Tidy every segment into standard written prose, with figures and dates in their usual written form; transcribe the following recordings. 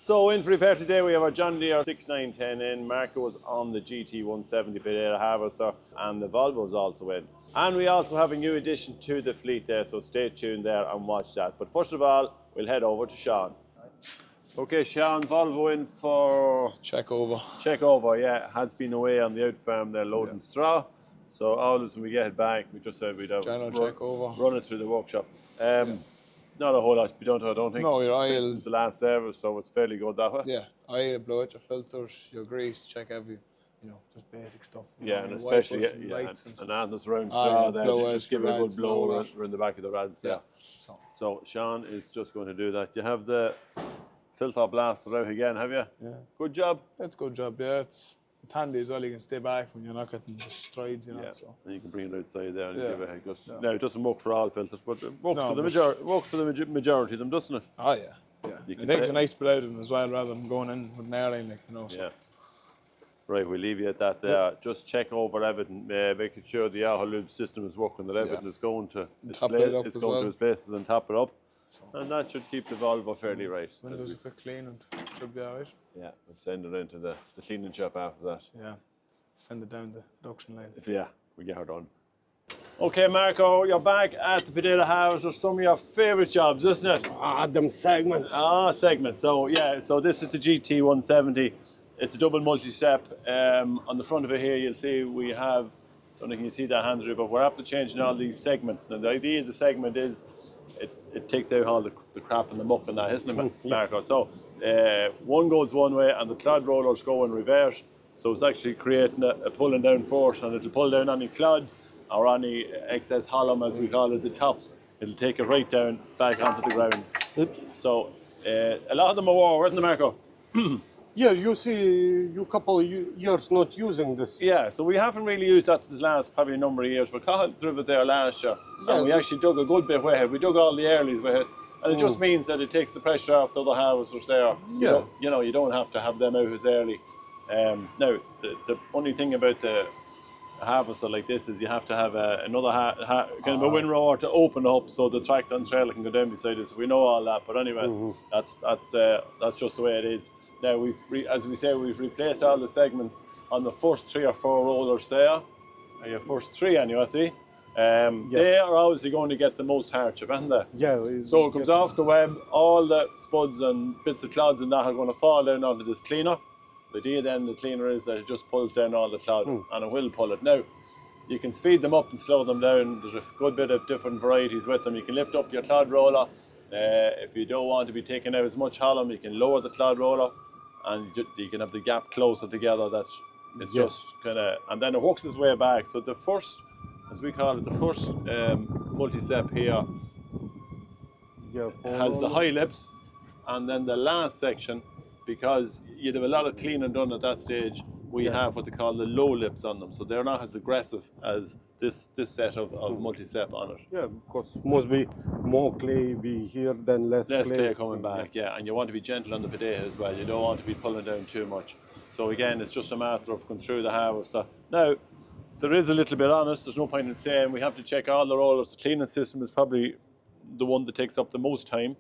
So in for repair today we have our John Deere 6910 in. Marco was on the GT170 Potato Harvester and the Volvo is also in. And we also have a new addition to the fleet there, so stay tuned there and watch that. But first of all, we'll head over to Sean. Okay, Sean, Volvo in for... Check over. Check over, yeah. Has been away on the out farm there loading straw. So always when we get it back, we just said we'd have run it through the workshop. Not a whole lot to be done, I don't think. No, your oil. Since the last service, so it's fairly good that way. Yeah, oil, blow out your filters, your grease, check every, just basic stuff. Yeah, and especially, and Anna's round straw there, just give it a good blow around the back of the rads there. Yeah. So Sean is just going to do that. You have the filter blaster out again, have you? Yeah. Good job? That's a good job, yeah. It's handy as well, you can stay back when you're not getting the strides, so. And you can bring it outside there and give it a go. Yeah. Now, it doesn't work for all filters, but it works for the majority of them, doesn't it? Oh, yeah. It makes a nice bit out of them as well, rather than going in with an airline, so. Yeah. Right, we'll leave you at that there. Yeah. Just check over everything, making sure the air loop system is working, that everything is going to its places and top it up. So. And that should keep the Volvo fairly right. Windows a quick clean and should be alright. Yeah, we'll send it into the cleaning shop after that. Yeah, send it down the production line. We get her done. Okay, Marco, you're back at the Potato Harvester. Some of your favourite jobs, isn't it? Them segments. Segments. So, yeah, so this is the GT170. It's a double multi-step. On the front of it here, you'll see we have, don't know if you can see that hand through, but we're after changing all these segments. Now, the idea of the segment is it takes out all the crap and the muck and that, isn't it, Marco? Yeah. So one goes one way and the clod rollers go in reverse. So it's actually creating a pulling down force, and it'll pull down any clod or any excess haulm, as we call it, the tops. It'll take it right down back onto the ground. So a lot of them are war, isn't it, Marco? Yeah, you see, you couple of years not using this. Yeah, so we haven't really used that this last probably number of years. But Cahill drove it there last year, and we actually dug a good bit with it. We dug all the earlies with it, and it just means that it takes the pressure off the other harvesters there. Yeah. You don't have to have them out as early. Now, the only thing about the harvester like this is you have to have another kind of a windrower to open up so the tractor and trailer can go down beside it. So we know all that, but anyway, that's just the way it is. Now, as we say, we've replaced all the segments on the first 3 or 4 rollers there. Your first 3 anyway, see? They are obviously going to get the most hardship, aren't they? Yeah. So it comes off the web, all the spuds and bits of clods and that are going to fall down onto this cleaner. The idea then, the cleaner, is that it just pulls down all the clod, and it will pull it. Now, you can speed them up and slow them down. There's a good bit of different varieties with them. You can lift up your clod roller. If you don't want to be taking out as much haulm, you can lower the clod roller, and you can have the gap closer together. That it's just kind of, and then it works its way back. So the first, as we call it, the first multi-step here has the high lips, and then the last section, because you'd have a lot of cleaning done at that stage, we have what they call the low lips on them. So they're not as aggressive as this set of multi-step on it. Yeah, because must be more clay be here than less clay coming back, yeah. And you want to be gentle on the potato as well. You don't want to be pulling down too much. So again, it's just a matter of going through the harvester. Now, there is a little bit on it. There's no point in saying we have to check all the rollers. The cleaning system is probably the one that takes up the most time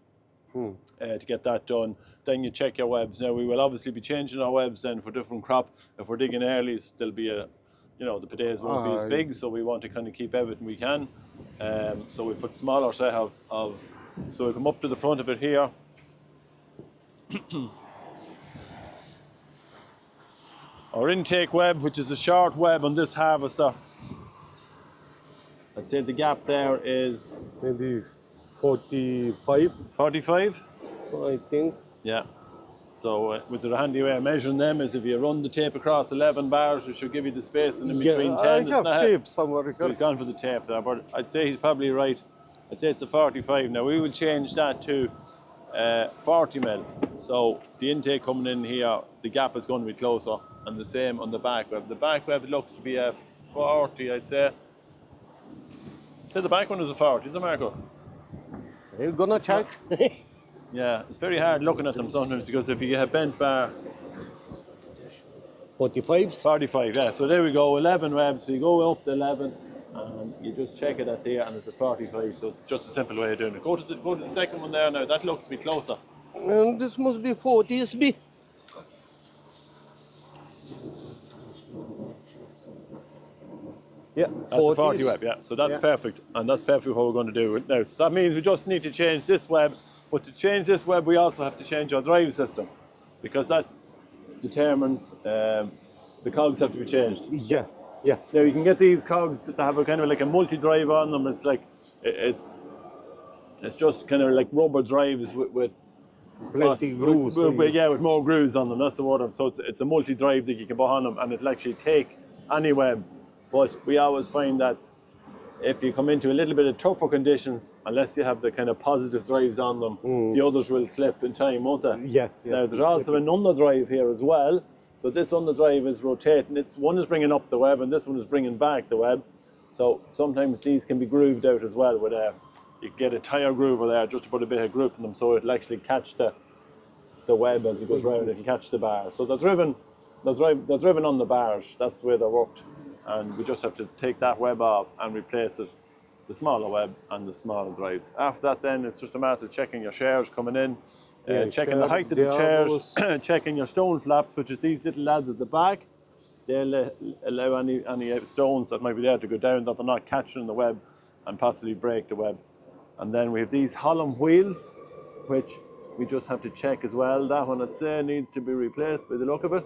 to get that done. Then you check your webs. Now, we will obviously be changing our webs then for different crop. If we're digging earlies, there'll be the potatoes won't be as big, so we want to kind of keep everything we can. So we put smaller set of so we come up to the front of it here. Our intake web, which is a short web on this harvester. I'd say the gap there is maybe 45. 45? I think. Yeah. So with the handy way of measuring them is if you run the tape across 11 bars, it should give you the space in between 10. I have tape somewhere. So he's gone for the tape there, but I'd say he's probably right. I'd say it's a 45. Now we will change that to 40 mil. So the intake coming in here, the gap is going to be closer, and the same on the back web. The back web looks to be a 40, I'd say. I'd say the back one is a 40, is it, Marco? Are you gonna check? Yeah, it's very hard looking at them sometimes because if you have bent bar. 45? 45, yeah. So there we go, 11 webs. So you go up to 11 and you just check it at there and it's a 45. So it's just a simple way of doing it. Go to the second one there now. That looks to be closer. And this must be 40 SB. Yeah, That's a 40 web, yeah. So that's perfect, and that's perfect what we're going to do it now. So that means we just need to change this web, but to change this web, we also have to change our drive system, because that determines the cogs have to be changed. Yeah, yeah. Now you can get these cogs that have a kind of like a multi-drive on them. It's like it's just kind of like rubber drives with Plenty grooves. yeah, with more grooves on them. That's the word. So it's a multi-drive that you can put on them, and it'll actually take any web. But we always find that if you come into a little bit of tougher conditions, unless you have the kind of positive drives on them, the others will slip in time, won't they? Yeah. Now there's also an underdrive here as well. So this underdrive is rotating. One is bringing up the web, and this one is bringing back the web. So sometimes these can be grooved out as well. With you can get a tire groover there just to put a bit of grip in them, so it'll actually catch the web as it goes round. It'll catch the bar. So they're driven on the bars. That's the way they're worked. And we just have to take that web off and replace it, the smaller web and the smaller drives. After that then, it's just a matter of checking your shares coming in, checking the height of the chairs, checking your stone flaps, which is these little lads at the back. They'll allow any stones that might be there to go down, that they're not catching the web and possibly break the web. And then we have these haulm wheels, which we just have to check as well. That one, I'd say, needs to be replaced by the look of it.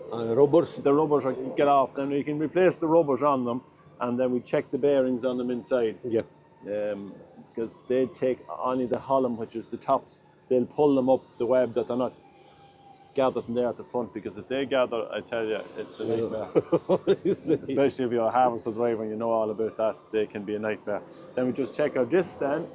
Rubbers. The rubbers get off, then you can replace the rubbers on them, and then we check the bearings on them inside. Yeah. Because they take only the haulm, which is the tops, they'll pull them up the web that they're not gathered in there at the front, because if they gather, I tell you, it's a nightmare. Especially if you're a harvester driver and you know all about that, they can be a nightmare. Then we just check our discs then,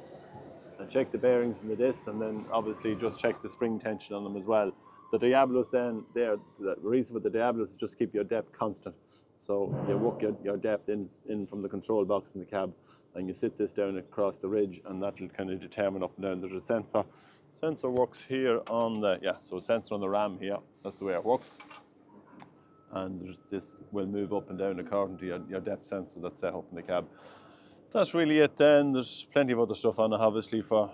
and check the bearings in the discs, and then obviously just check the spring tension on them as well. The diabolos then, the reason for the diabolos is just keep your depth constant. So you work your depth in from the control box in the cab, and you sit this down across the ridge, and that'll kind of determine up and down. There's a sensor. Sensor works here on the, so a sensor on the ram here. That's the way it works. And this will move up and down according to your depth sensor that's set up in the cab. That's really it then. There's plenty of other stuff on it, obviously, for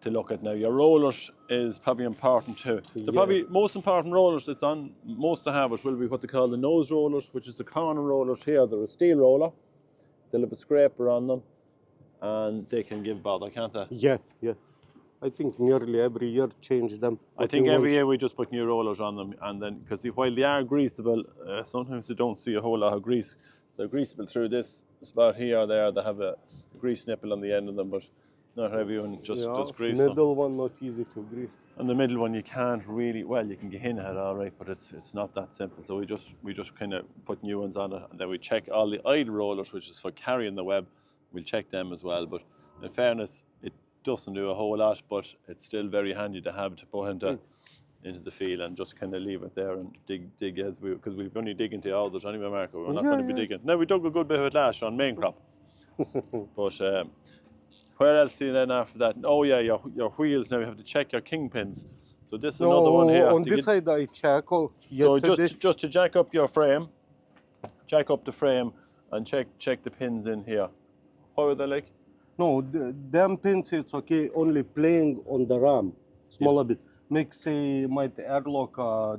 to look at now. Your rollers is probably important too. The probably most important rollers that's on most of the harvest will be what they call the nose rollers, which is the corner rollers here. They're a steel roller. They'll have a scraper on them, and they can give bother, can't they? Yeah. I think nearly every year change them. I think every year we just put new rollers on them, and then because while they are greasable, sometimes they don't see a whole lot of grease. They're greasable through this spot here or there. They have a grease nipple on the end of them, but not everyone just grease them. The middle one not easy to grease. And the middle one you can't really, well, you can get in it all right, but it's not that simple. So we just kind of put new ones on it, and then we check all the idle rollers, which is for carrying the web. We'll check them as well. But in fairness, it doesn't do a whole lot, but it's still very handy to have to put into the field, and just kind of leave it there and dig as because we've only dig into others anyway, Marco. We're not going to be digging. Now we dug a good bit of it last on main crop. But where else see then after that? Oh yeah, your wheels. Now you have to check your kingpins. So this is another one here. On this side I check. Yesterday. So just to jack up your frame, jack up the frame, and check the pins in here. How are they like? No, them pins it's okay. Only playing on the ram, smaller bit. Make say might airlock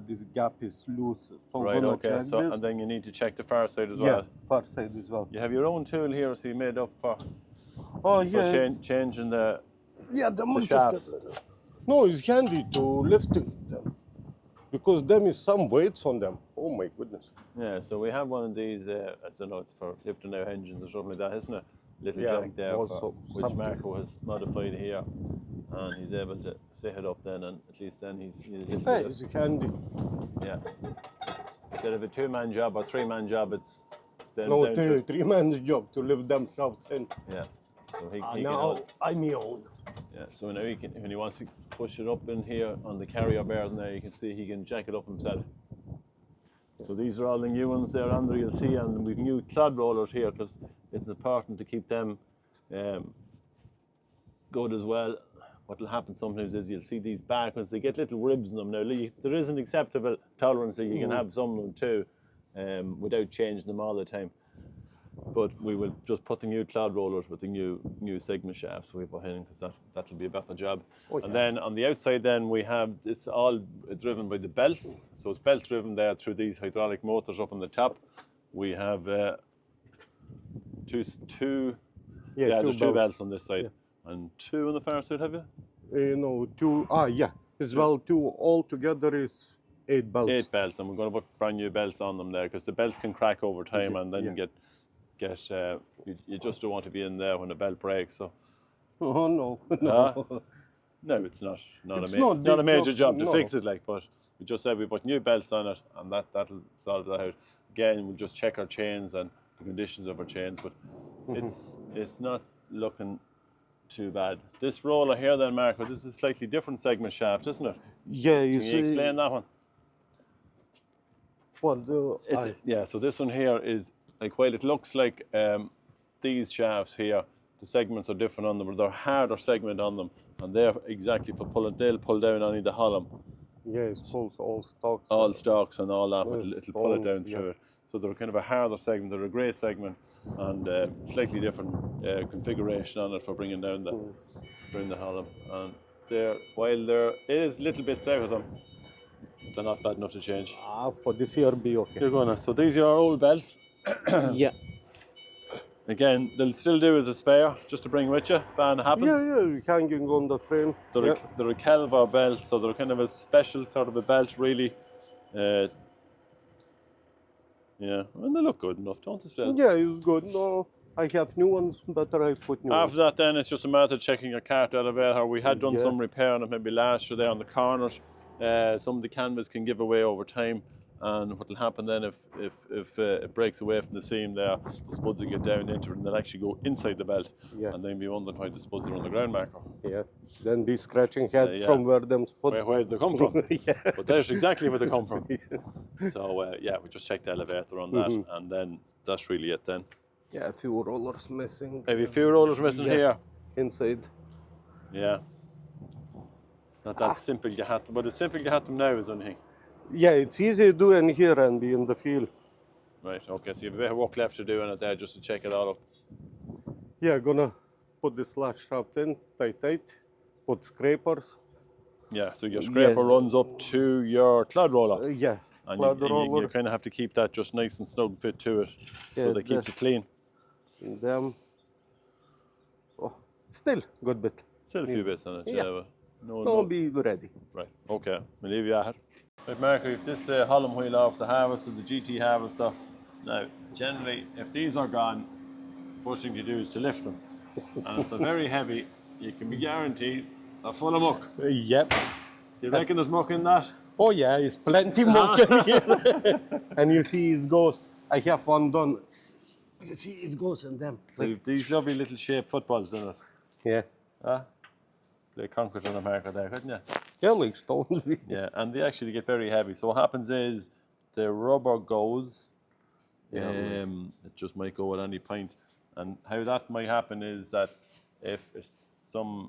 this gap is loose. So right. Okay. So and then you need to check the far side as well. Yeah, far side as well. You have your own tool here, so you made up for. Oh yeah. For changing the shafts. No, it's handy to lift them because them is some weights on them. Oh my goodness. Yeah. So we have one of these. I don't know. It's for lifting out engines or something like that, isn't it? Little jack there, which Marco has modified here, and he's able to set it up then, and at least then he's it's handy. Yeah. Instead of a 2-man job or 3-man job, it's then no 3-man's job to lift them shafts in. Yeah. So he now I'm your own. Yeah. So now he can, when he wants to push it up in here on the carrier bear, there you can see he can jack it up himself. So these are all the new ones there, Andrew, you'll see, and we've new clod rollers here because it's important to keep them good as well. What will happen sometimes is you'll see these back ones, they get little ribs in them. Now, there is an acceptable tolerance that you can have some of them too without changing them all the time. but we will just put the new cloud rollers with the new segment shafts we put in, because that'll be a better job. And then on the outside, then we have it's all driven by the belts, so it's belt driven there through these hydraulic motors up on the top. We have there's two belts on this side, and two on the far side. Have you? No, two. As well, two all together is 8 belts. 8 belts, and we're going to put brand new belts on them there, because the belts can crack over time, and then you just don't want to be in there when the belt breaks. So. Oh no, no, it's not. It's not a major job to no. fix it, like. But we just said we put new belts on it, and that'll solve that out. Again, we'll just check our chains and the conditions of our chains, but it's not looking too bad. This roller here, then, Marco, this is a slightly different segment shaft, isn't it? Yeah, Can you explain that one? So this one here is, like, while it looks like these shafts here, the segments are different on them, but they're harder segment on them, and they're exactly for pulling. They'll pull down only the haulm. Yeah, it pulls all stocks. All stocks and all that, but it'll pull it down yeah. through it. So they're kind of a harder segment. They're a great segment, and slightly different configuration on it for bringing down the haulm. And while there is little bits out of them, they're not bad enough to change. For this year, be okay. You're gonna. So these are our old belts. Yeah. Again, they'll still do as a spare, just to bring with you if anything happens. Yeah, hanging on the frame. They're a Kelvar belt, so they're kind of a special sort of a belt, really. Yeah, and they look good enough, don't they still? Yeah, it's good. No, I have new ones, better I put new After that, then, it's just a matter of checking your cart elevator. We had done Yeah. some repair on it maybe last year there on the corners. Some of the canvas can give away over time, and what will happen then if it breaks away from the seam there, the spuds will get down into it, and they'll actually go inside the belt. Yeah. And then be wondering why the spuds are on the ground, Marco. Yeah, then be scratching head Yeah. from where them spot. Where did they come from? Yeah. But there's exactly where they come from. So we just checked the elevator on that, and then that's really it then. Yeah, a few rollers missing. Have you a few rollers missing here? Inside. Yeah. Not that simple you had to, but it's simple you had them now is only thing. Yeah, it's easy to do in here and be in the field. Right, okay, so you have a bit of work left to do in it there just to check it all up. Yeah, gonna put the slash shaft in, tight, put scrapers. Yeah, so your scraper runs up to your cloud roller. Yeah, And cloud you roller. kind of have to keep that just nice and snug fit to it, so Yeah, that keeps it that's- clean. Them. Oh, still good bit. Still a few bits on it, Yeah. but No, be ready. Right, okay, we'll leave you at it. Right, Marco, if this haulm wheel off the harvester, the GT harvester, now, generally, if these are gone, the first thing you do is to lift them. And if they're very heavy, you can be guaranteed they're full of muck. Yep. Do you reckon there's muck in that? Oh yeah, it's plenty more in here. And you see it goes, I have one done. You see it goes in them. So you've these lovely little shaped footballs in it. Yeah. They concrete on America there, couldn't you? Yeah, like stones. Yeah, and they actually get very heavy. So what happens is the rubber goes, it just might go at any point. And how that might happen is that if it's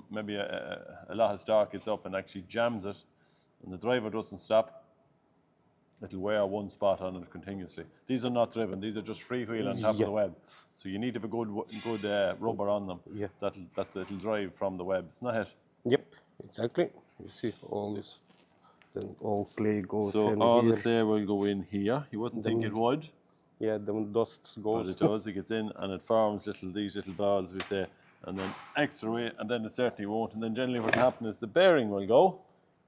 maybe a lot of stock gets up and actually jams it, and the driver doesn't stop, it'll wear one spot on it continuously. These are not driven, these are just freewheel on top of the web. So you need to have a good rubber on them. Yeah. That'll drive from the web, isn't that it? Yep, exactly. You see all this, then all clay goes in So all here. the clay will go in here. You wouldn't think it would, Yeah, then dust but goes. it does. It gets in and it forms these little balls, we say, and then extra weight, and then it certainly won't. And then generally what will happen is the bearing will go.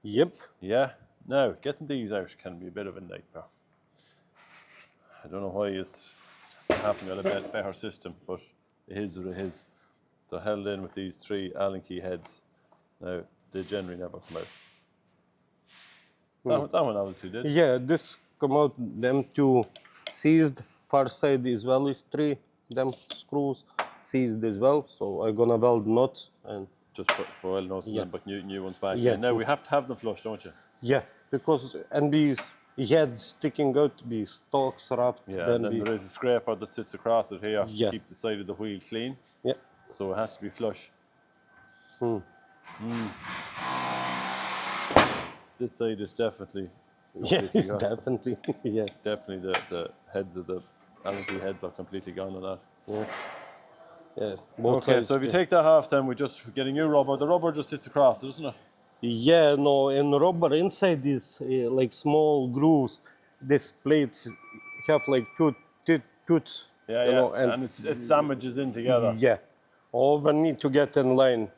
Yep. Yeah. Now, getting these out can be a bit of a nightmare. I don't know why it's happening with a better system, but it is what it is. They're held in with these 3 Allen key heads. Now, they generally never come out. That one obviously did. Yeah, this come out, them 2 seized, far side as well is 3, them screws seized as well. So I'm gonna weld knots and Just put well knows Yeah. but new ones back. Yeah. Now we have to have them flush, don't you? yeah, because and these heads sticking out, be stocks wrapped, Yeah. then And then be there is a scraper that sits across it here Yeah. to keep the side of the wheel clean. yeah. So it has to be flush. This side is definitely Yeah, completely it's gone. definitely yeah. Definitely the heads of the Allen heads are completely gone on that. Yeah. Yeah. Both Okay, sides so if you too. take that half, then we just get a new rubber. The rubber just sits across, doesn't it? Yeah, no, and rubber inside is like small grooves. These plates have like two, Yeah, you yeah. know, and And it sandwiches in together. yeah, all we need to get in line.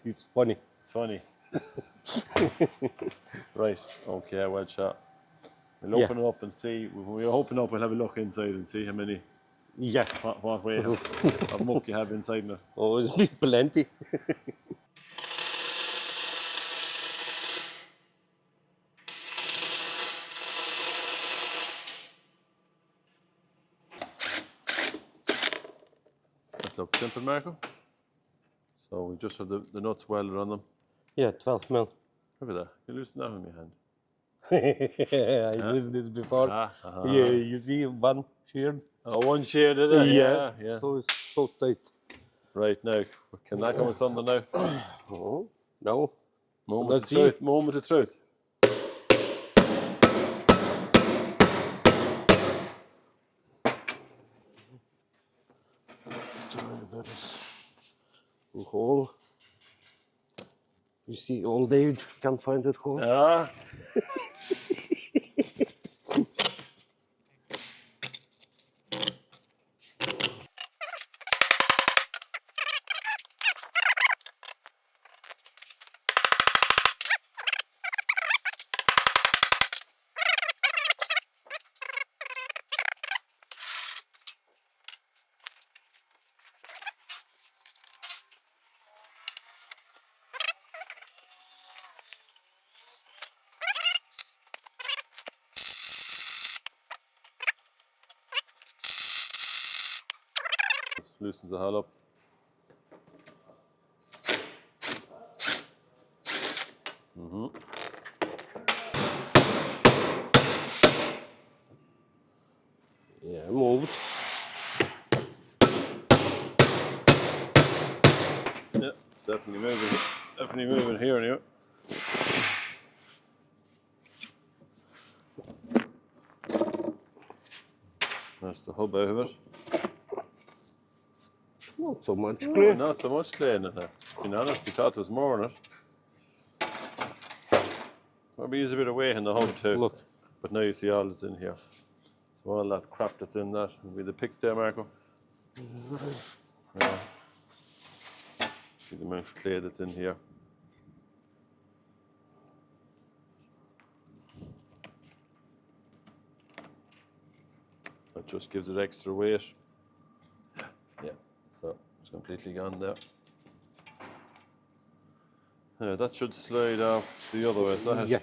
It's funny. It's funny. Right. Okay. Well shot. We'll Yeah. open it up and see. When we open up, we'll have a look inside and see how many, Yeah, what way of muck you have inside in it. always be plenty. That looks simple, Marco. So we just have the nuts welded on them. Yeah, 12 mil. Look at that. You loosen that in your hand. I used this before. Yeah, you see one sheared. Oh, one shear, did it? Yeah. Yeah. So it's so tight. Right now, can that come with something now? Oh, no. Moment Let's of see. truth. Moment of truth. There is a hole. You see, old age can't find that hole. Ah. Loosens the hull up. Yeah, moved. Yeah, it's definitely moving. Definitely moving here anyway. That's the hub out of it. Not so much. Oh, not so much clay in it. To be honest, we thought there was more in it. Maybe use a bit of weight in the hub too. Look. But now you see all that's in here. So all that crap that's in that will be the pick there, Marco. Yeah. See the amount of clay that's in here. That just gives it extra weight. Yeah, so it's completely gone there. Yeah, that should slide off the other way, is that it? Yeah.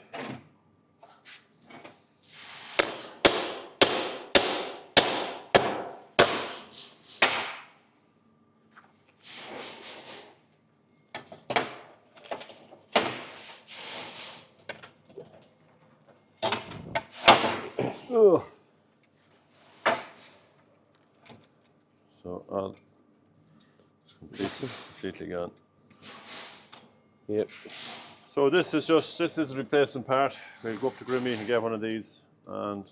Oh. So all it's completely gone. Yep. So this is a replacement part. We'll go up to Grimme and get one of these. And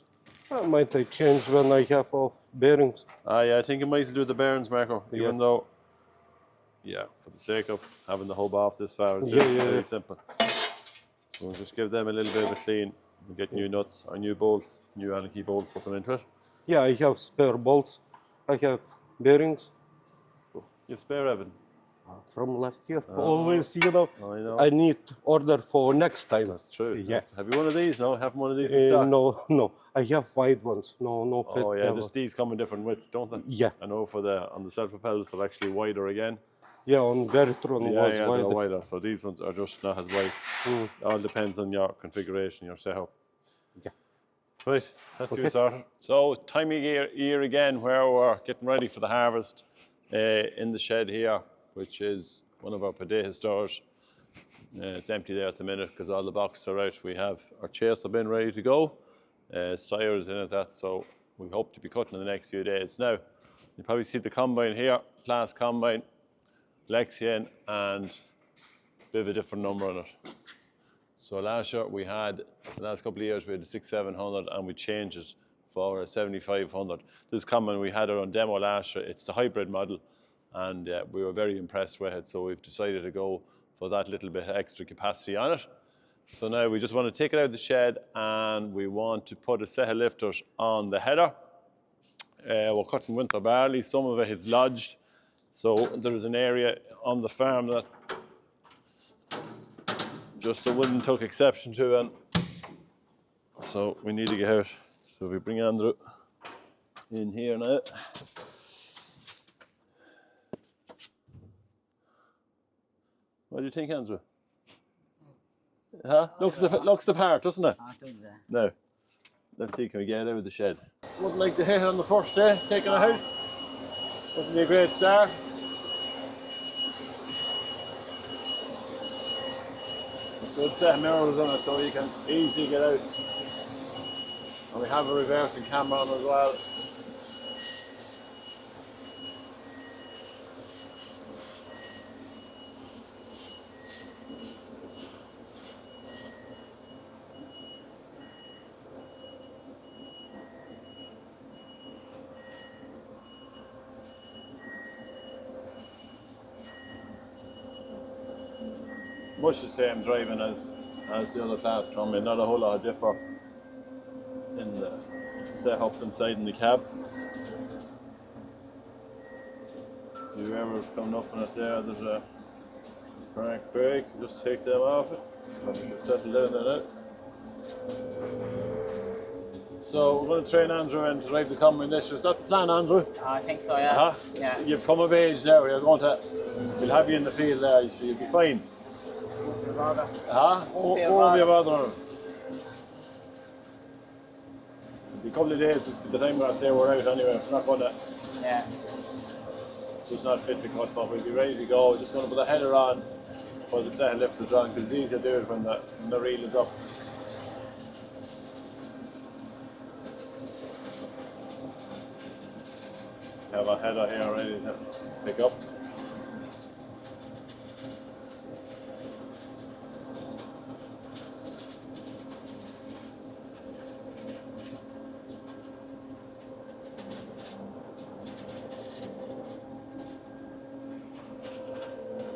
Might I change when I have off bearings? yeah, I think it might do the bearings, Marco. Yeah. Even though, yeah, for the sake of having the hub off this far, it's Yeah, yeah. very simple. So we'll just give them a little bit of a clean. We'll get new nuts or new bolts, new Allen key bolts, put them into it. Yeah, I have spare bolts. I have bearings You have spare, Evan? from last year. Always, you know, I know. I need order for next time. That's true. Yeah. Have you one of these? No, have one of these in stock. No. I have wide ones. No fit. Oh yeah, never. just these come in different widths, don't they? Yeah. I know on the self-propellers they're actually wider again. Yeah, on Veritron Yeah, was they're wide. wider. So these ones are just not as wide. It all depends on your configuration, your setup. Yeah. Right, that's Okay. you sorted. So time of year again where we're getting ready for the harvest in the shed here, which is one of our potato stores. It's empty there at the minute because all the boxes are out. We have our chase bin ready to go. Styres in it, so we hope to be cutting in the next few days. Now, you probably see the combine here, Claas combine, Lexion, and a bit of a different number on it. So last year the last couple of years we had a 6700 and we changed it for a 7500. This common we had it on demo last year. It's the hybrid model, and we were very impressed with it, so we've decided to go for that little bit of extra capacity on it. So now we just want to take it out of the shed, and we want to put a set of lifters on the header. We're cutting winter barley. Some of it is lodged, so there is an area on the farm that just the wooden took exception to, and so we need to get out. So we bring Andrew in here now. What do you think, Andrew? Huh? Looks the part, doesn't it? No. Let's see, can we get it out of the shed? Wouldn't like to hit it on the first day, taking it out. Wouldn't be a great start. Good set of mirrors on it so you can easily get out. And we have a reversing camera on as well. Much the same driving as the other class come in, not a whole lot of differ in the setup inside in the cab. A few errors coming up in it there. There's a park brake, just take them off it. We should settle down there now. So we're going to train Andrew and drive the combine this year. Is that the plan, Andrew? I think so, yeah. Yeah. You've come of age now. We'll have you in the field there, so you'll be fine. Won't be a bother. Won't be a bother. It'll be a couple of days at the time I'd say we're out anyway. We're not going to. Yeah. It's just not fit to cut, but we'll be ready to go. We're just going to put the header on for the set of lifters on, because it's easier to do it when the reel is up. Have a header here ready to pick up.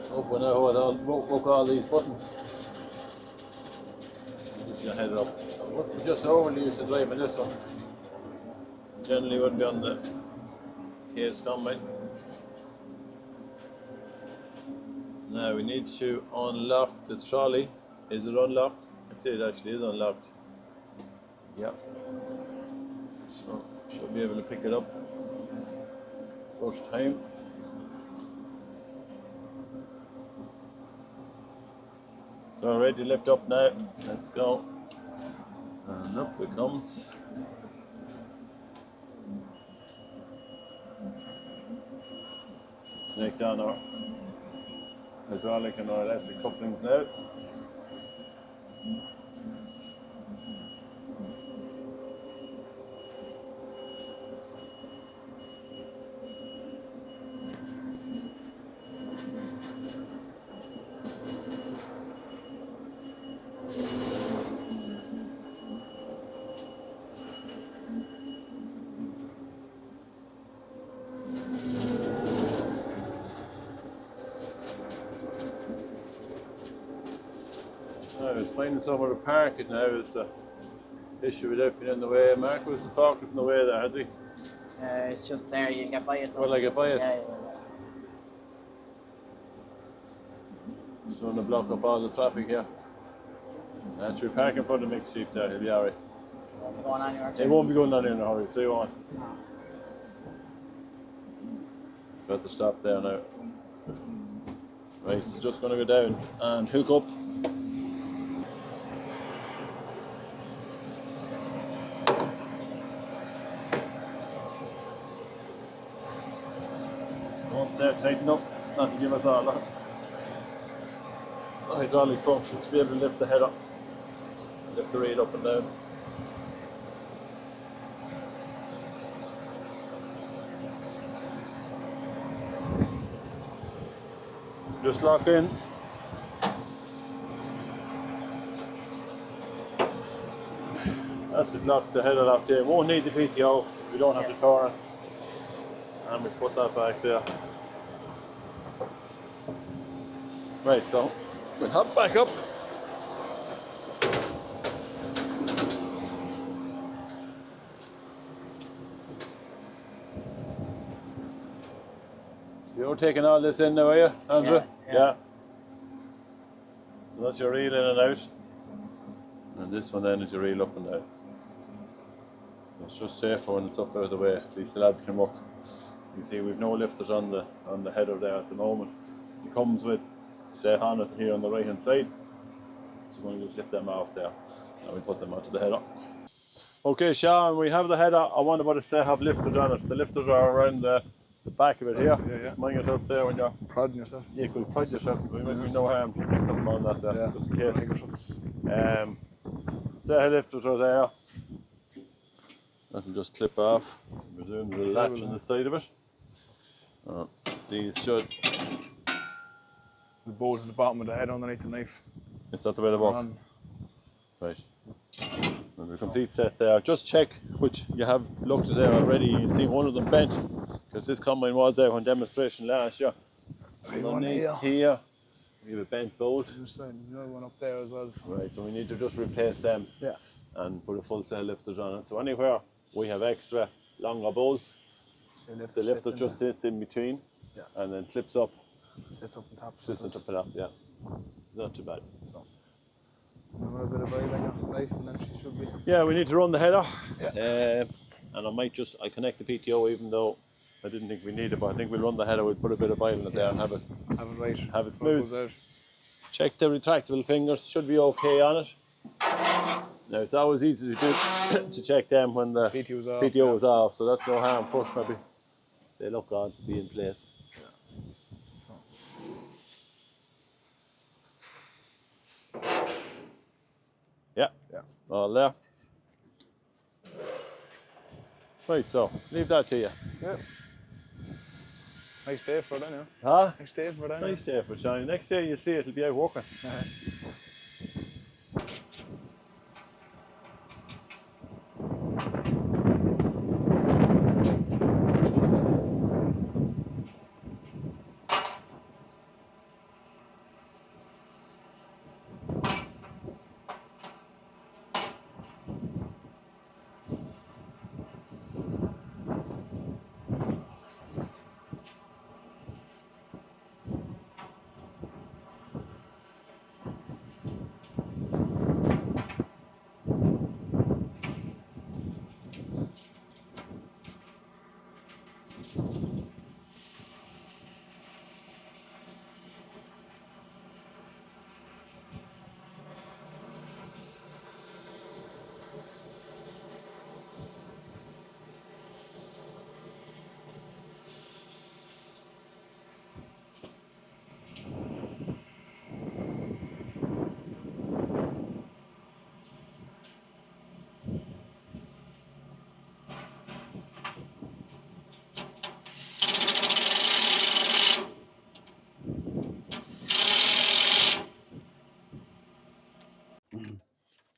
Hope we know how to work all these buttons. Just your head up. We just overly used to driving this one. Generally wouldn't be on the case combine. Now we need to unlock the trolley. Is it unlocked? I'd say it actually is unlocked. Yep. So should be able to pick it up first time. So ready to lift up now. Let's go. And up it comes. Take down our hydraulic and our electric couplings now. It's finding somewhere to park it now is the issue without being in the way. Mark, was the forklift in the way there, has he? It's just there, you get by it though. Will I get by it? Yeah. Just want to block up all the traffic here. That's your parking for the mixed sheep there, he'll be alright. Won't be going anywhere too. He won't be going down in a hurry, so you won't. Got to stop there now. Right, so just going to go down and hook up. Won't start tighten up, not to give us all that. Hydraulic functions to be able to lift the head up, lift the reel up and down. Just lock in. That's it, locked the header locked in. Won't need the PTO. We don't have to turn it. And we put that back there. Right, so we'll hop back up. So you're taking all this in now, are you, Andrew? Yeah. So that's your reel in and out. And this one then is your reel up and down. It's just safer when it's up out of the way. At least the lads can work. You can see we've no lifters on the header there at the moment. It comes with set on it here on the right hand side. So we're going to just lift them off there and we put them onto the header. Okay, Sean, we have the header. I want about to say have lifters on it. The lifters are around the back of it here. Yeah. Just mind yourself there when you're Prodding yourself. you could prod yourself. We might be no harm to stick something on that there, just in case. Set lifters are there. That'll just clip off. Resume the latch on the side of it. These should. The bolt in the bottom of the head underneath the knife. Is that the way they work? Right. And the complete set there. Just check which you have looked at there already. You see one of them bent because this combine was there on demonstration last year. Underneath here, we have a bent bolt. There's another one up there as well. Right, so we need to just replace them and put a full set of lifters on it. So anywhere we have extra longer bolts, the lifter just sits in between and then clips up. Sits up on top. Sits on top of that, It's not too bad. So. A bit of oil on your knife and then she should be. Yeah, we need to run the header. And I might just, I connect the PTO even though I didn't think we need it, but I think we'll run the header, we'll put a bit of oil in it there and have it right. Have it smooth. Out. Check the retractable fingers, should be okay on it. Now it's always easy to do to check them when the PTO is off, so that's no harm. First maybe they look on to be in place. Yeah, all there. Right, so leave that to you. Yeah. Nice day for it, anyway. Huh? Nice day for it, anyway. Nice day for it, Johnny. Next day you see it'll be out working.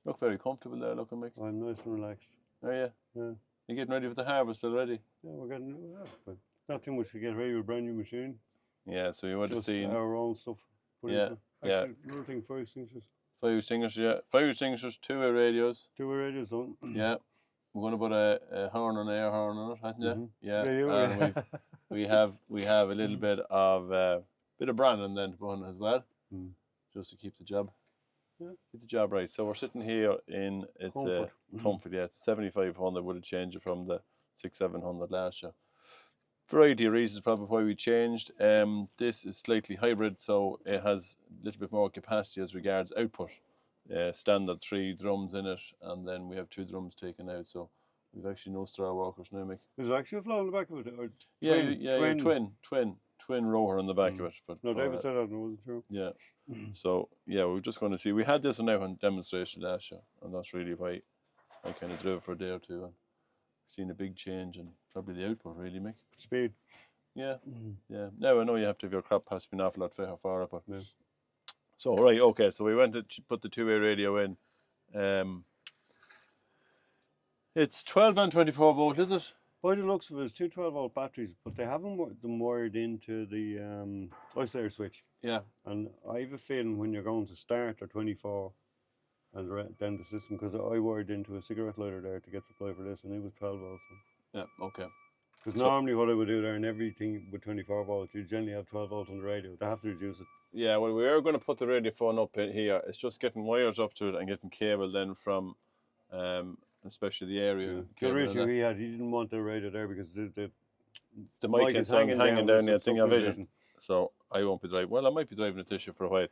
Look very comfortable there, looking Mick. I'm nice and relaxed. Are you? Yeah. You getting ready for the harvest already? Yeah, we're getting but not too much to get ready with a brand new machine. Yeah, so you would have Just seen our own stuff. Yeah, Actually, another thing, 5 extinguishers. 5 extinguishers, 5 extinguishers, 2 air radios. 2 radios done. Yeah. We're going to put a horn and air horn on it, haven't you? Yeah. And we have a little bit of branding then to put on as well, just to keep the job. Yeah. Keep the job right. So we're sitting here in Comfort. Yeah, it's 7500. Would have changed it from the 6700 last year. Variety of reasons probably why we changed. This is slightly hybrid, so it has a little bit more capacity as regards output. Standard 3 drums in it, and then we have 2 drums taken out. So we've actually no straw walkers now, Mick. There's actually a flow in the back of it. Twin rower in the back of it. No, David said that, no, wasn't true. Yeah. So yeah, we're just going to see. We had this one out on demonstration last year, and that's really why I kind of drove it for a day or two, and seen a big change in probably the output, really, Mick. Speed. Yeah. Yeah. Now I know you have to have your crop has to be an awful lot far up, but so right, okay. So we went to put the 2-way radio in. It's 12 and 24 volt, is it? By the looks of it, it's two 12-volt batteries, but they haven't them wired into the isolator switch. Yeah. And I have a feeling when you're going to start, they're 24, and then the system, because I wired into a cigarette lighter there to get supply for this, and it was 12 volts. Yeah, okay. Because normally what I would do there and everything with 24 volts, you generally have 12 volts on the radio. They have to reduce it. Yeah, well, we are going to put the radio phone up in here. It's just getting wires up to it and getting cable then from, especially the area. The cable other and issue that. he had, he didn't want the radio there because the mic is hanging down there, thing of vision. vision. So I won't be driving. Well, I might be driving it this year for a while.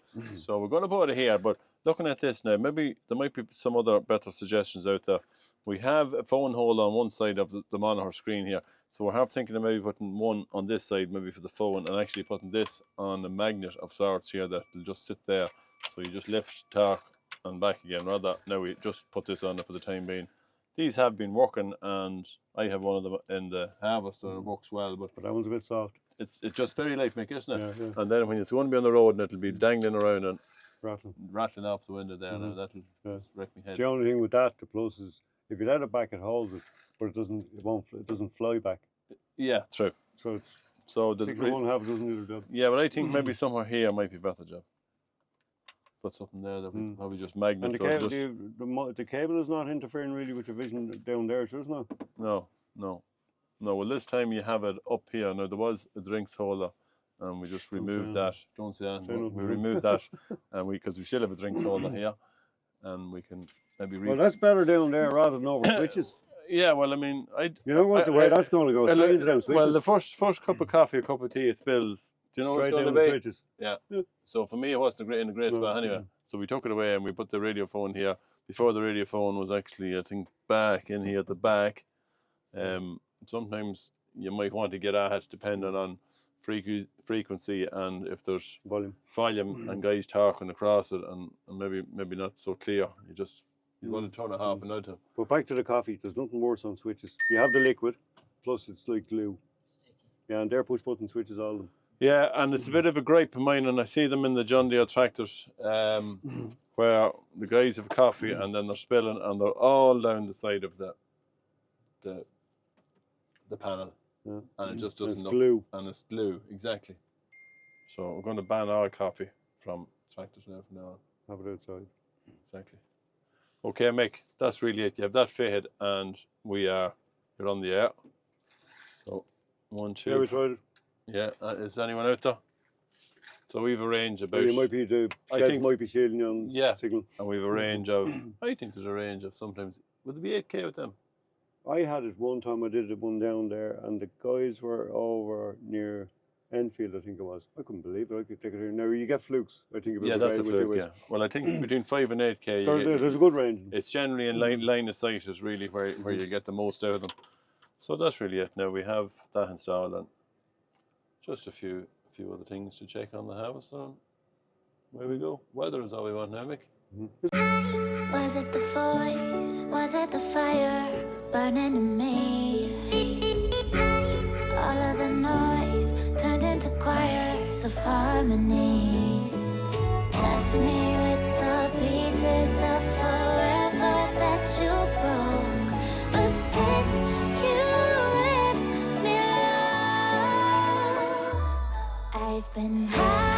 So we're going to put it here, but looking at this now, maybe there might be some other better suggestions out there. We have a phone hole on one side of the monitor screen here. So we're thinking of maybe putting one on this side, maybe for the phone, and actually putting this on a magnet of sorts here that will just sit there. So you just lift, torque, and back again. Rather, now we just put this on there for the time being. These have been working, and I have one of them in the harvester, and it works well. But But that one's a bit soft. it's just very light, Mick, isn't it? Yeah, yeah. And then when it's going to be on the road, and it'll be dangling around and Rattling. rattling off the window there. Now that'll just wreck me head. The only thing with that, the plus is, if you let it back, it holds it, but it doesn't fly back. Yeah, true. So it's So the 6 of one, half a dozen the other job. yeah, but I think maybe somewhere here might be a better job. Put something there that we probably just And magnets. the or cable, just, the cable is not interfering really with the vision down there, so it's not. no. Well, this time you have it up here. Now there was a drinks holder, and we just removed that. Don't say that. Say nothing. We removed that, and because we still have a drinks holder here, and we can maybe. Well, that's better down there rather than over switches. Yeah, well, I mean, You know what, the way that's going to go, straight into them switches. well, the first cup of coffee, a cup of tea, it spills. Do you know straight what's down going the to be? switches. Yeah. Yeah. So for me, it wasn't in a great No, spot anyway. So we took it away and we put the radio phone here. Before the radio phone was actually, I think, back in here at the back. Sometimes you might want to get at it depending on frequency and if there's Volume. and guys talking across it and maybe not so clear. You want to turn it half and out to. But back to the coffee, there's nothing worse on switches. You have the liquid, plus it's like glue. Yeah, and they're push button switches, all of them. Yeah, and it's a bit of a gripe of mine, and I see them in the John Deere tractors where the guys have coffee and then they're spilling and they're all down the side of the panel. Yeah. And it just And doesn't it's look. glue. And it's glue, exactly. So we're going to ban all coffee from tractors now from now on. Have it outside. Exactly. Okay, Mick, that's really it. You have that fitted and you're on the air. So, 1, 2. Yeah, we tried it. Yeah, is anyone out there? So we've arranged about. You might be the I shed think- might be shielding you on Yeah. signal. And we've a range of, I think there's a range of sometimes, would there be 8K with them? I had it one time, I did it one down there, and the guys were over near Enfield, I think it was. I couldn't believe it. I could take it here. Now, you get flukes, I think. Yeah, that's a fluke, yeah. Well, I think between 5 and 8K, There's a good range. it's generally in line of sight is really where you get the most out of them. So that's really it. Now we have that installed and just a few other things to check on the harvester. And where we go. Weather is all we want now, Mick. Was it the voice? Was it the fire burning in me? All of the noise turned into choirs of harmony. Left me with the pieces of forever that you broke. But since you left me alone, I've been high.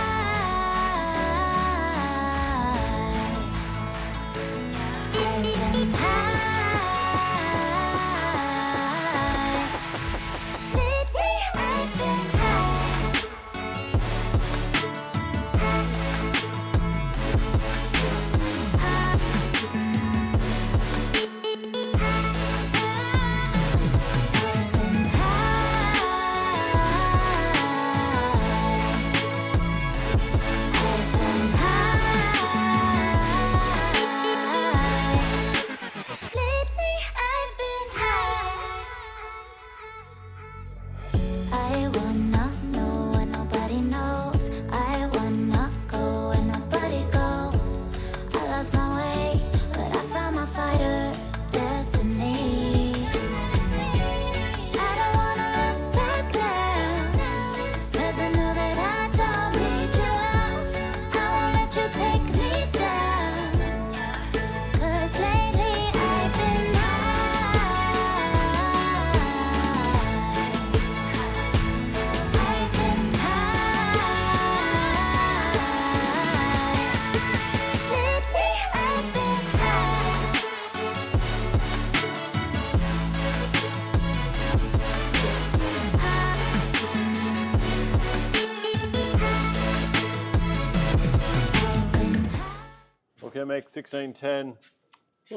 Okay, make 6910.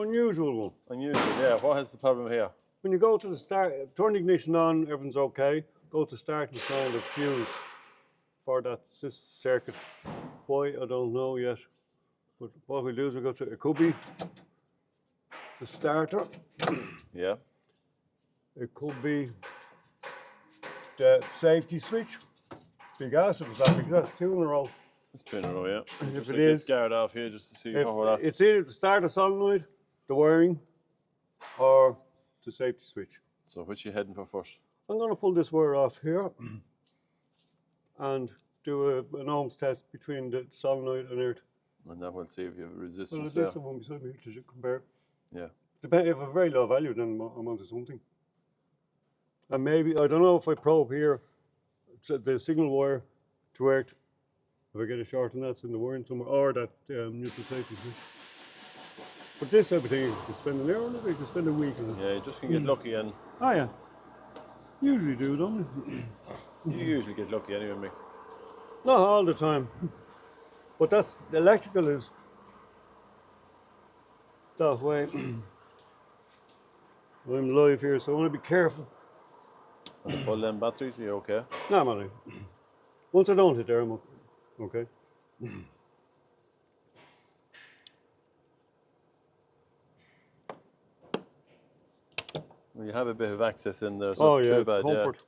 Unusual one. Unusual, yeah. What is the problem here? When you go to the start, turn the ignition on, everything's okay. Go to start and sound the fuse for that circuit. Why, I don't know yet. But what we'll do is we'll go to, it could be the starter. Yeah. It could be the safety switch. Big ass it was that, because that's 2 in a row. It's 2 in a row, yeah. If Just it like this is, guard off here just to see if how we're at. it's either the starter solenoid, the wiring, or the safety switch. So which are you heading for first? I'm going to pull this wire off here and do an ohms test between the solenoid and earth. And then we'll see if you have Well, resistance I there. guess it won't be something to compare. Yeah. Depend if a very low value, then I'm onto something. And maybe, I don't know if I probe here, the signal wire to earth, if I get a short and that's in the wiring somewhere, or that neutral safety switch. But this type of thing, you can spend an hour on it, or you can spend a week on it. Yeah, you just can get lucky, and Oh yeah. Usually do, don't you? you usually get lucky anyway, Mick. Not all the time. But that's, the electrical is that way. I'm live here, so I want to be careful. Full them batteries, are you okay? No, I'm all right. Once I don't hit there, I'm okay. Well, you have a bit of access in there, so Oh not yeah, too it's bad, comfort.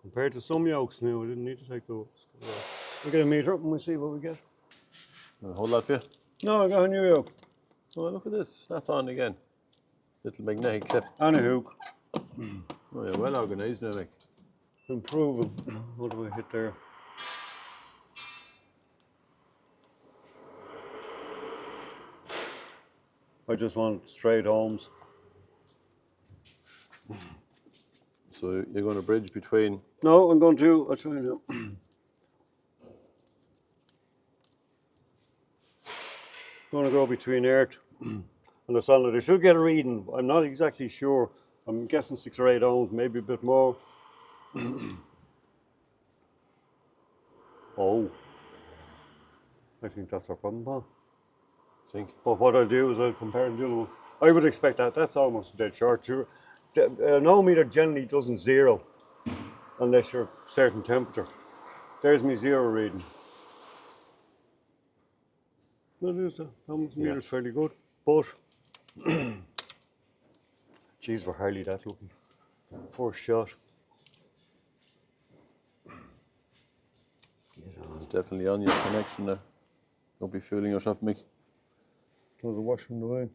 Compared to some yokes now, I didn't need to take those. We'll get a meter up and we'll see what we get. yeah. Hold that for you. No, I got a new yoke. Oh, look at this, snapped on again. Little magnetic clip. And a hook. Oh, yeah, well organised now, Mick. Improving. What do I hit there? I just want straight ohms. So you're going to bridge between. No, I'm going to, I'll try now. Going to go between earth and the solenoid. I should get a reading. I'm not exactly sure. I'm guessing 6 or 8 ohms, maybe a bit more. Oh, I think that's our problem, Paul. Think. But what I'll do is I'll compare the other one. I would expect that. That's almost dead short too. An ohm meter generally doesn't zero unless you're a certain temperature. There's my 0 reading. That is the ohms meter's fairly good, but geez, we're hardly that lucky. First shot. Definitely on your connection there. Don't be fooling yourself, Mick. Throw the washing away.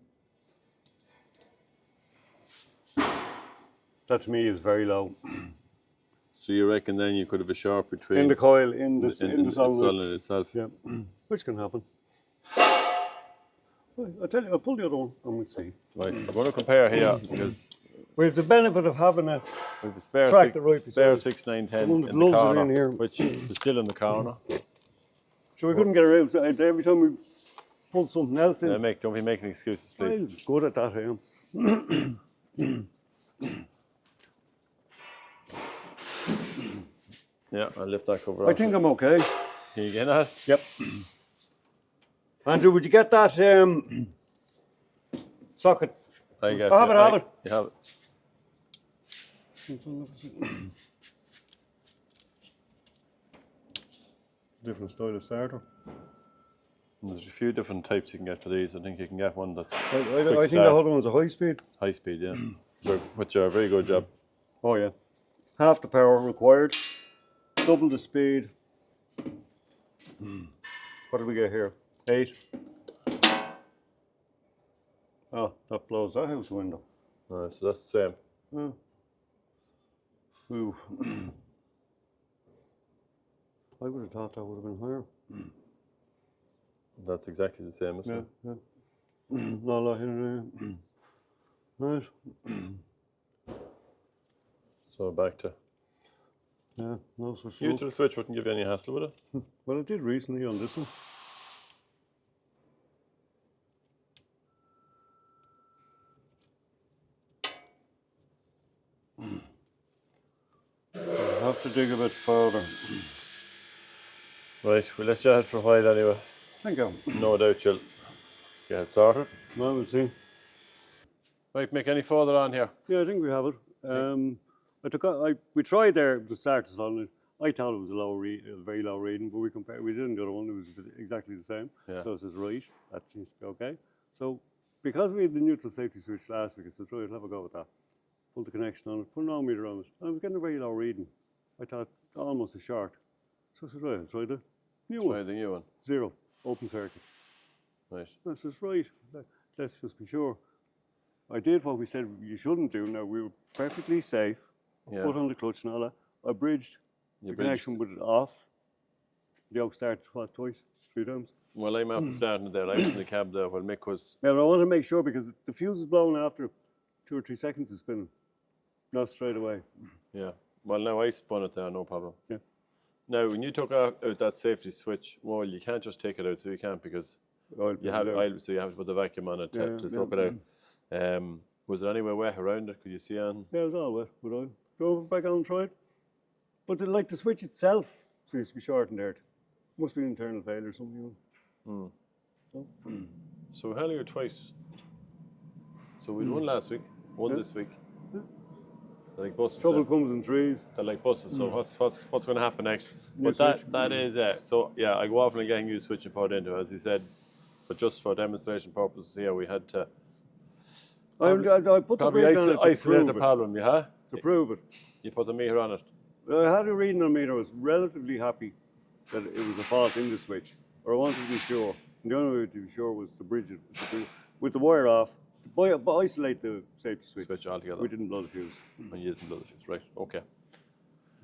That to me is very low. So you reckon then you could have a short between In the coil, in the solenoid. solenoid itself? Yeah, which can happen. Well, I'll tell you, I'll pull the other one and we'll see. Right, I'm going to compare here because We have the benefit of having a we have a spare, Track the right spare beside. 6910 The one in that the loves it corner, in here. which is still in the corner. So we couldn't get around. So every time we pulled something else in, Don't be making excuses, I'm please. good at that, I am. Yeah, I'll lift that cover I off. think I'm okay. Can you get that? Yep. Andrew, would you get that socket? I get I have it. You have it. Different style of starter. And there's a few different types you can get for these. I think you can get one that's I quick think the start, other one's a high speed. high speed, yeah. Which are a very good job. Oh yeah. Half the power required, double the speed. What did we get here? 8. Oh, that blows that house window. So that's the same. Oh. Ooh. I would have thought that would have been higher. That's exactly the same, isn't Yeah, it? yeah. Not a lot in there. Right. So back to Yeah, no such you luck. to the switch wouldn't give you any hassle with it. Well, I did recently on this one. I have to dig a bit further. Right, we'll let you out for a while anyway. Thank you. No doubt you'll get it sorted. Well, we'll see. Right, Mick, any further on here? Yeah, I think we have it. We tried there to start this on it. I thought it was a very low reading, but we didn't do the one. It was exactly the same. Yeah. So it says right. That seems to be okay. So because we had the neutral safety switch last week, I said, right, I'll have a go with that. Pull the connection on it, put an ohmmeter on it. And I was getting a very low reading. I thought almost a short. So I said, right, I'll try the new one. Try the new one. 0, open circuit. Right. I says, right, let's just be sure. I did what we said you shouldn't do. Now, we were perfectly safe, Yeah. foot on the clutch and all that. I bridged You the bridged. connection with it off. The yoke started, what, twice, 3 times? Well, I'm after starting it there. I was in the cab there while Mick was. Yeah, but I want to make sure because the fuse is blown after 2 or 3 seconds of spinning. Not straight away. Yeah. Well, now I spun it there, no problem. Yeah. Now, when you took out that safety switch, well, you can't just take it out, so you can't because you have so you have to put the vacuum on it to suck it out. Was there anywhere wet around it? Could you see on? Yeah, it was all wet with oil. Drove it back on and tried. But the switch itself seems to be short and there. Must be an internal failure or something. So we had you twice. So we won last week, one this week. They're like buses. Trouble comes in threes. They're like buses. So what's going to happen next? New But switch. that is so yeah. I go off and getting you switch and put into as you said, but just for demonstration purposes here, we had to I put the probably bridge on it to isolate prove the it. problem. Yeah, To prove it. you put the meter on it. I had a reading on meter. I was relatively happy that it was a fault in the switch, or I wanted to be sure. And the only way to be sure was to bridge it with the wire off, to isolate the safety switch. Switch altogether. We didn't blow the fuse. And you didn't blow the fuse, right? Okay.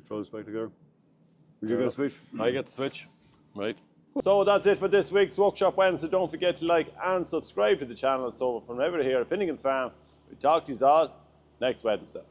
Throw this back together. Will you get a switch? I get the switch, right? So that's it for this week's Workshop Wednesday. Don't forget to like and subscribe to the channel. So from over here at Finnegan's Farm, we talk to you all next Wednesday.